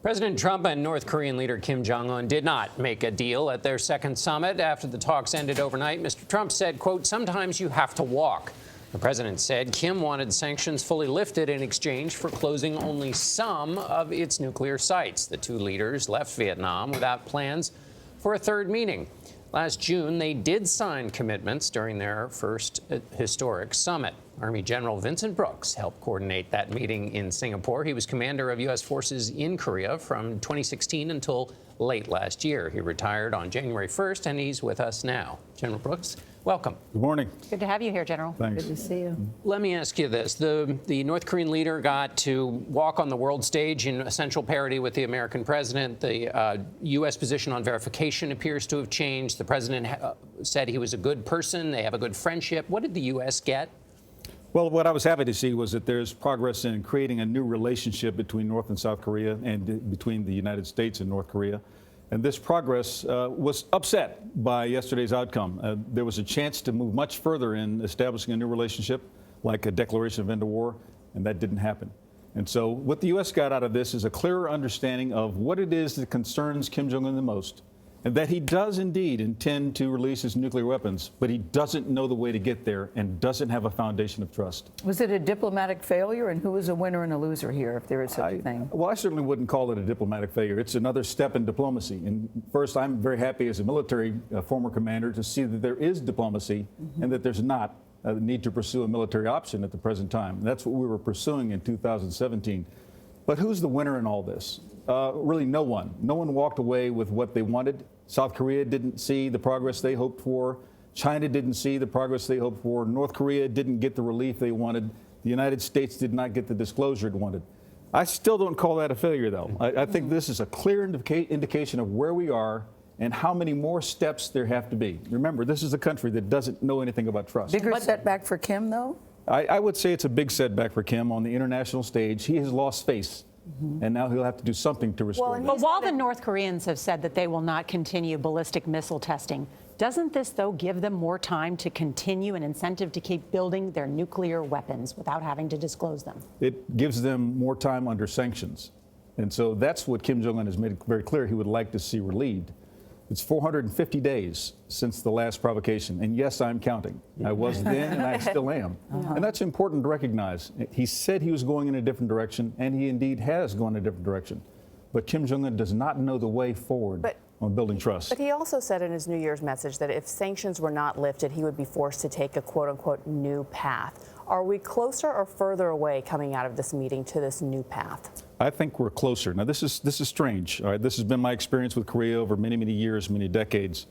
President Trump and North Korean leader Kim Jong Un did not make a deal at their second summit. After the talks ended overnight, Mr. Trump said, quote, "Sometimes you have to walk." The president said Kim wanted sanctions fully lifted in exchange for closing only some of its nuclear sites. The two leaders left Vietnam without plans for a third meeting. Last June, they did sign commitments during their first historic summit. Army General Vincent Brooks helped coordinate that meeting in Singapore. He was commander of U.S. forces in Korea from 2016 until late last year. He retired on January 1st, and he's with us now. General Brooks, welcome. Good morning. Good to have you here, General. Thanks. Good to see you. Let me ask you this. The North Korean leader got to walk on the world stage in essential parity with the American president. The U.S. position on verification appears to have changed. The president said he was a good person. They have a good friendship. What did the U.S. get? Well, what I was happy to see was that there's progress in creating a new relationship between North and South Korea and between the United States and North Korea. And this progress was upset by yesterday's outcome. There was a chance to move much further in establishing a new relationship, like a declaration of end of war, and that didn't happen. And so what the U.S. got out of this is a clearer understanding of what it is that concerns Kim Jong Un the most, and that he does indeed intend to release his nuclear weapons, but he doesn't know the way to get there and doesn't have a foundation of trust. Was it a diplomatic failure, and who is a winner and a loser here, if there is such a thing? Well, I certainly wouldn't call it a diplomatic failure. It's another step in diplomacy. And first, I'm very happy as a military former commander to see that there is diplomacy and that there's not a need to pursue a military option at the present time. That's what we were pursuing in 2017. But who's the winner in all this? Really no one. No one walked away with what they wanted. South Korea didn't see the progress they hoped for. China didn't see the progress they hoped for. North Korea didn't get the relief they wanted. The United States did not get the disclosure it wanted. I still don't call that a failure, though. I think this is a clear indication of where we are and how many more steps there have to be. Remember, this is a country that doesn't know anything about trust. Bigger setback for Kim, though? I would say it's a big setback for Kim on the international stage. He has lost face. And now he'll have to do something to restore that. But while the North Koreans have said that they will not continue ballistic missile testing, doesn't this, though, give them more time to continue an incentive to keep building their nuclear weapons without having to disclose them? It gives them more time under sanctions. And so that's what Kim Jong Un has made very clear he would like to see relieved. It's 450 days since the last provocation. And yes, I'm counting. I was then and I still am. And that's important to recognize. He said he was going in a different direction, and he indeed has gone in a different direction. But Kim Jong Un does not know the way forward on building trust. But he also said in his New Year's message that if sanctions were not lifted, he would be forced to take a quote-unquote new path. Are we closer or further away coming out of this meeting to this new path? I think we're closer. Now, this is strange. All right, this has been my experience with Korea over many, many years, many decades.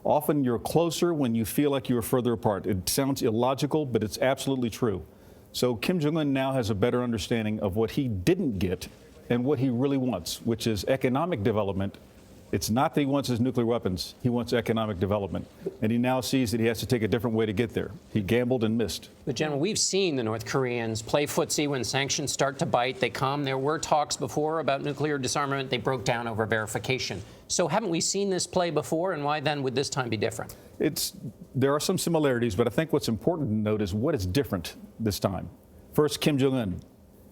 Often you're closer when you feel like you're further apart. It sounds illogical, but it's absolutely true. So Kim Jong Un now has a better understanding of what he didn't get and what he really wants, which is economic development. It's not that he wants his nuclear weapons. He wants economic development. And he now sees that he has to take a different way to get there. He gambled and missed. But, General, we've seen the North Koreans play footsie when sanctions start to bite. They come. There were talks before about nuclear disarmament. They broke down over verification. So haven't we seen this play before, and why then would this time be different? There are some similarities, but I think what's important to note is what is different this time. First, Kim Jong Un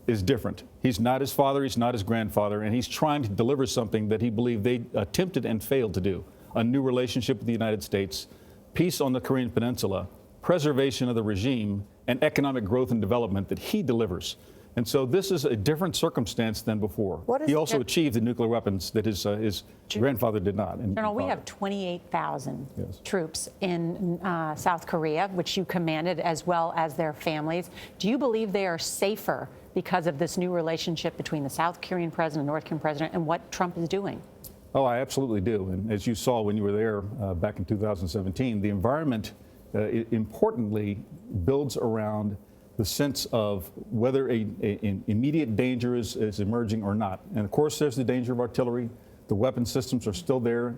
is different. He's not his father, he's not his grandfather, and he's trying to deliver something that he believed they attempted and failed to do. A new relationship with the United States, peace on the Korean Peninsula, preservation of the regime, and economic growth and development that he delivers. And so this is a different circumstance than before. He also achieved the nuclear weapons that his grandfather did not. General, we have 28,000 troops in South Korea, which you commanded, as well as their families. Do you believe they are safer because of this new relationship between the South Korean president and North Korean president and what Trump is doing? Oh, I absolutely do. And as you saw when you were there back in 2017, the environment importantly builds around the sense of whether an immediate danger is emerging or not. And of course, there's the danger of artillery. The weapon systems are still there,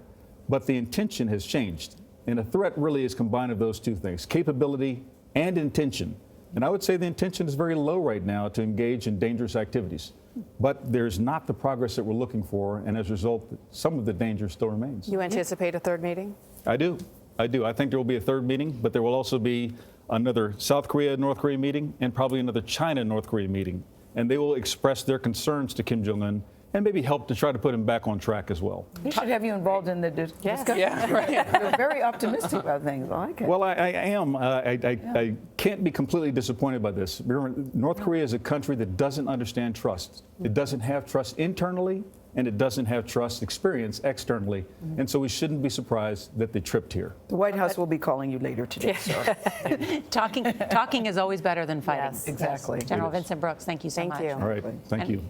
but the intention has changed. And a threat really is combined of those two things, capability and intention. And I would say the intention is very low right now to engage in dangerous activities. But there's not the progress that we're looking for, and as a result, some of the danger still remains. You anticipate a third meeting? I do. I think there will be a third meeting, but there will also be another South Korea-North Korea meeting and probably another China-North Korea meeting. And they will express their concerns to Kim Jong Un and maybe help to try to put him back on track as well. He should have you involved in the discussion. Yeah, right. You're very optimistic about things. I like it. Well, I am. I can't be completely disappointed by this. Remember, North Korea is a country that doesn't understand trust. It doesn't have trust internally, and it doesn't have trust experience externally. And so we shouldn't be surprised that they tripped here. The White House will be calling you later today. So. Talking is always better than fighting. Yes. Exactly. General Vincent Brooks, thank you so Thank much. you. All right. Thank you.